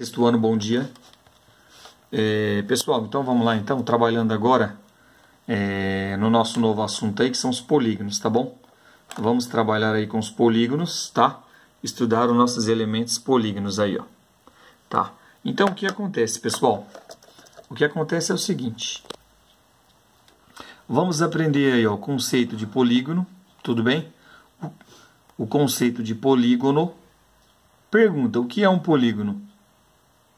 Sexto ano, bom dia. Pessoal, então vamos lá, então, trabalhando agora no nosso novo assunto aí, que são os polígonos, tá bom? Vamos trabalhar aí com os polígonos, tá? Estudar os nossos elementos polígonos aí, ó. Tá? Então, o que acontece, pessoal? O que acontece é o seguinte. Vamos aprender aí, ó, o conceito de polígono, tudo bem? O conceito de polígono. Pergunta, o que é um polígono?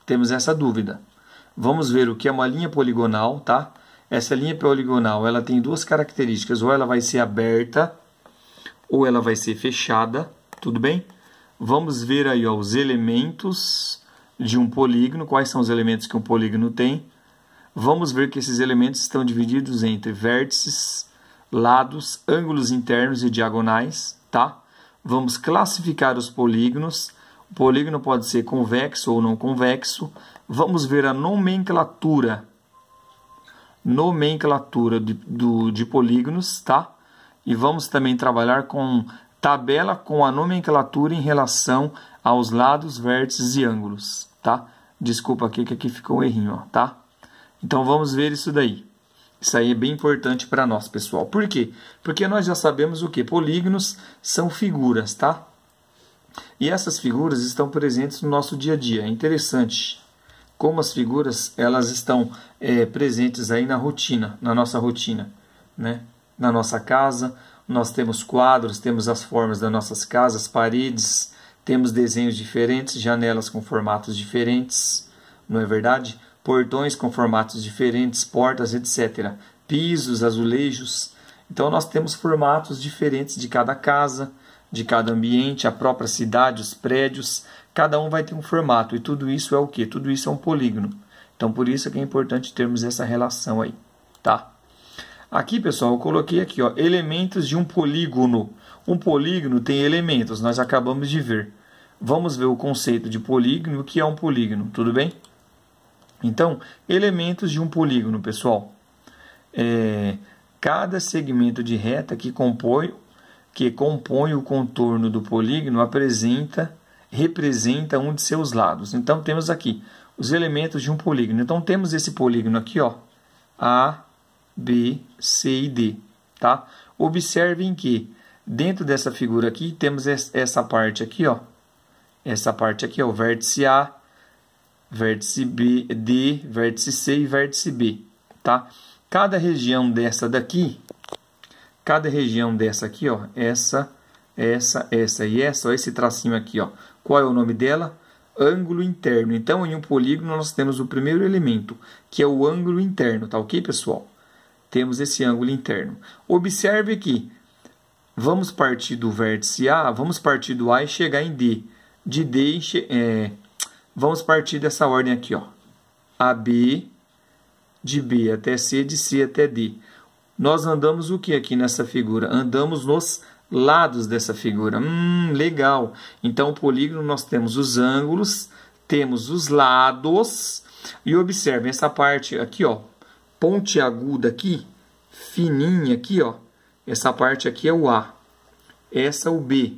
Temos essa dúvida. Vamos ver o que é uma linha poligonal, tá? Essa linha poligonal, ela tem duas características, ou ela vai ser aberta, ou ela vai ser fechada, tudo bem? Vamos ver aí, ó, os elementos de um polígono, quais são os elementos que um polígono tem. Vamos ver que esses elementos estão divididos entre vértices, lados, ângulos internos e diagonais, tá? Vamos classificar os polígonos. O polígono pode ser convexo ou não convexo. Vamos ver a nomenclatura de polígonos, tá? E vamos também trabalhar com tabela com a nomenclatura em relação aos lados, vértices e ângulos, tá? Desculpa aqui que aqui ficou um errinho, ó, tá? Então vamos ver isso daí. Isso aí é bem importante para nós, pessoal. Por quê? Porque nós já sabemos o que? Polígonos são figuras, tá? E essas figuras estão presentes no nosso dia a dia. É interessante como as figuras elas estão presentes aí na rotina, na nossa rotina, né? Na nossa casa, nós temos quadros, temos as formas das nossas casas, paredes, temos desenhos diferentes, janelas com formatos diferentes, não é verdade? Portões com formatos diferentes, portas, etc. Pisos, azulejos. Então nós temos formatos diferentes de cada casa, de cada ambiente, a própria cidade, os prédios, cada um vai ter um formato. E tudo isso é o quê? Tudo isso é um polígono. Então por isso é que é importante termos essa relação aí, tá? Aqui, pessoal, eu coloquei aqui, ó, elementos de um polígono. Um polígono tem elementos, nós acabamos de ver. Vamos ver o conceito de polígono e o que é um polígono, tudo bem? Então, elementos de um polígono, pessoal. Cada segmento de reta que compõe o contorno do polígono representa um de seus lados. Então, temos aqui os elementos de um polígono. Então, temos esse polígono aqui, ó, A, B, C e D. Tá? Observem que dentro dessa figura aqui, temos essa parte aqui, ó. Essa parte aqui é o vértice A, vértice B, D, vértice C e vértice B, tá? Cada região dessa aqui, ó, essa e essa, ó, esse tracinho aqui, ó. Qual é o nome dela? Ângulo interno. Então, em um polígono, nós temos o primeiro elemento, que é o ângulo interno, tá ok, pessoal? Temos esse ângulo interno. Observe que vamos partir do vértice A, vamos partir do A e chegar em D. De D, vamos partir dessa ordem aqui, ó. AB, de B até C, de C até D. Nós andamos o que aqui nessa figura? Andamos nos lados dessa figura. Legal. Então, o polígono nós temos os ângulos, temos os lados. E observem essa parte aqui, ó. Pontiaguda aqui, fininha aqui, ó. Essa parte aqui é o A. Essa é o B.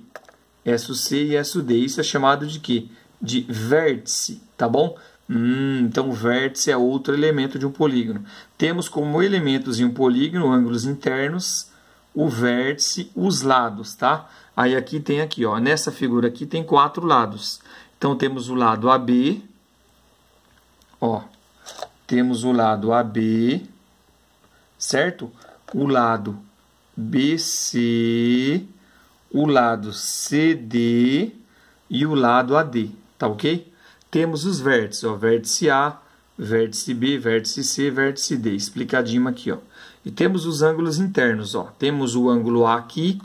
Essa o C e essa o D. Isso é chamado de quê? De vértice, tá bom? Então, o vértice é outro elemento de um polígono. Temos como elementos em um polígono, ângulos internos, o vértice, os lados, tá? Aí aqui tem aqui, ó, nessa figura aqui tem 4 lados. Então, temos o lado AB, ó, temos o lado AB, certo? O lado BC, o lado CD e o lado AD, tá ok? Temos os vértices, ó, vértice A, vértice B, vértice C, vértice D, explicadinho aqui, ó. E temos os ângulos internos, ó. Temos o ângulo A aqui,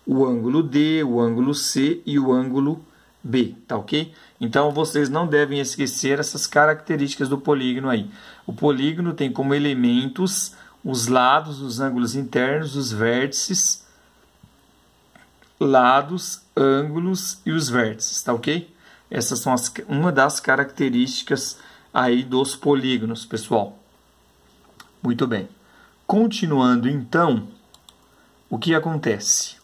o ângulo D, o ângulo C e o ângulo B, tá ok? Então, vocês não devem esquecer essas características do polígono aí. O polígono tem como elementos os lados, os ângulos internos, os vértices, lados, ângulos e os vértices, tá ok? Essas são uma das características aí dos polígonos, pessoal. Muito bem. Continuando, então, o que acontece?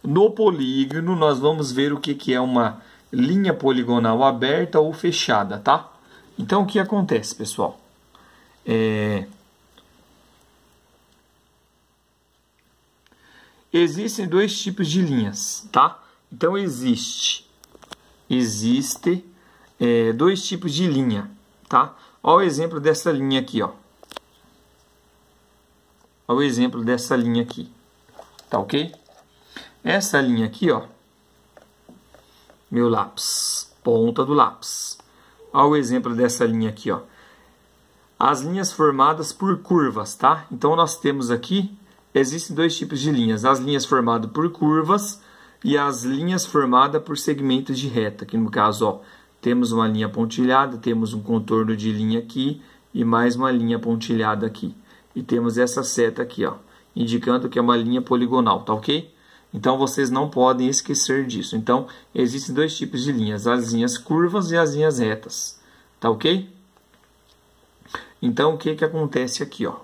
No polígono, nós vamos ver o que é uma linha poligonal aberta ou fechada, tá? Então, o que acontece, pessoal? Existem dois tipos de linhas, tá? Então, existe dois tipos de linha, tá? Olha o exemplo dessa linha aqui, ó. Olha o exemplo dessa linha aqui, tá ok? Essa linha aqui, ó, meu lápis, ponta do lápis. Olha o exemplo dessa linha aqui, ó. As linhas formadas por curvas, tá? Então, nós temos aqui, existem dois tipos de linhas. As linhas formadas por curvas e as linhas formadas por segmentos de reta. Aqui no caso, ó, temos uma linha pontilhada, temos um contorno de linha aqui e mais uma linha pontilhada aqui. E temos essa seta aqui, ó, indicando que é uma linha poligonal, tá ok? Então, vocês não podem esquecer disso. Então, existem dois tipos de linhas, as linhas curvas e as linhas retas, tá ok? Então, o que acontece aqui, ó?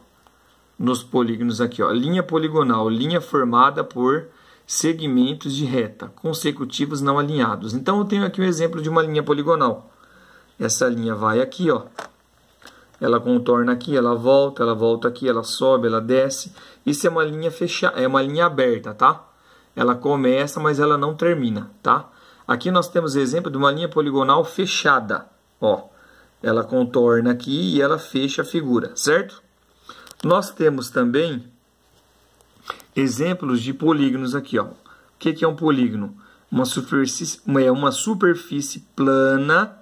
Nos polígonos aqui, ó, linha poligonal, linha formada por segmentos de reta, consecutivos não alinhados. Então, eu tenho aqui um exemplo de uma linha poligonal. Essa linha vai aqui, ó. Ela contorna aqui, ela volta aqui, ela sobe, ela desce. Isso é uma linha fechada, é uma linha aberta, tá? Ela começa, mas ela não termina, tá? Aqui nós temos exemplo de uma linha poligonal fechada, ó. Ela contorna aqui e ela fecha a figura, certo? Nós temos também exemplos de polígonos aqui, ó. O que é um polígono? Uma superfície plana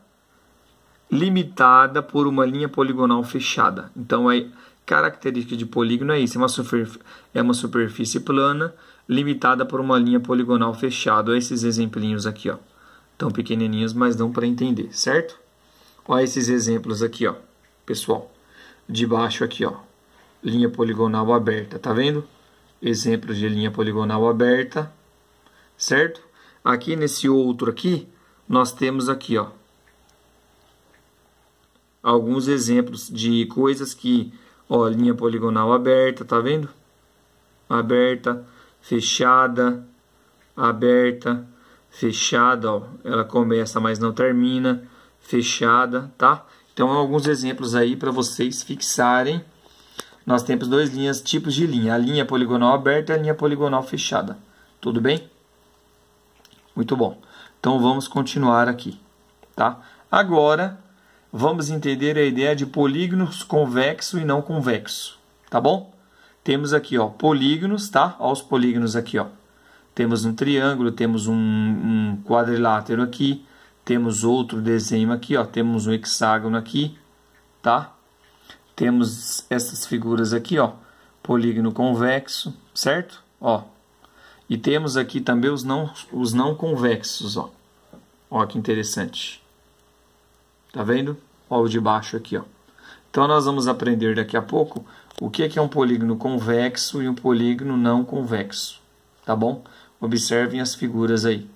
limitada por uma linha poligonal fechada. Então, a característica de polígono é isso. É uma superfície plana limitada por uma linha poligonal fechada. Olha esses exemplinhos aqui, ó. Tão pequenininhos, mas dão para entender, certo? Olha esses exemplos aqui, ó, pessoal. De baixo aqui, ó. Linha poligonal aberta, tá vendo? Exemplos de linha poligonal aberta, certo? Aqui nesse outro aqui, nós temos aqui, ó, alguns exemplos de coisas que, ó, linha poligonal aberta, tá vendo? Aberta, fechada, aberta, fechada, ó, ela começa, mas não termina, fechada, tá? Então, alguns exemplos aí para vocês fixarem. Nós temos dois tipos de linha, a linha poligonal aberta e a linha poligonal fechada. Tudo bem? Muito bom. Então, vamos continuar aqui, tá? Agora, vamos entender a ideia de polígonos convexo e não convexo, tá bom? Temos aqui, ó, polígonos, tá? Ó, os polígonos aqui, ó. Temos um triângulo, temos um quadrilátero aqui, temos outro desenho aqui, ó, temos um hexágono aqui, tá? Temos essas figuras aqui, ó, polígono convexo, certo? Ó. E temos aqui também os não convexos, ó. Ó, que interessante. Tá vendo? Ó, o de baixo aqui, ó. Então, nós vamos aprender daqui a pouco o que é um polígono convexo e um polígono não convexo, tá bom? Observem as figuras aí.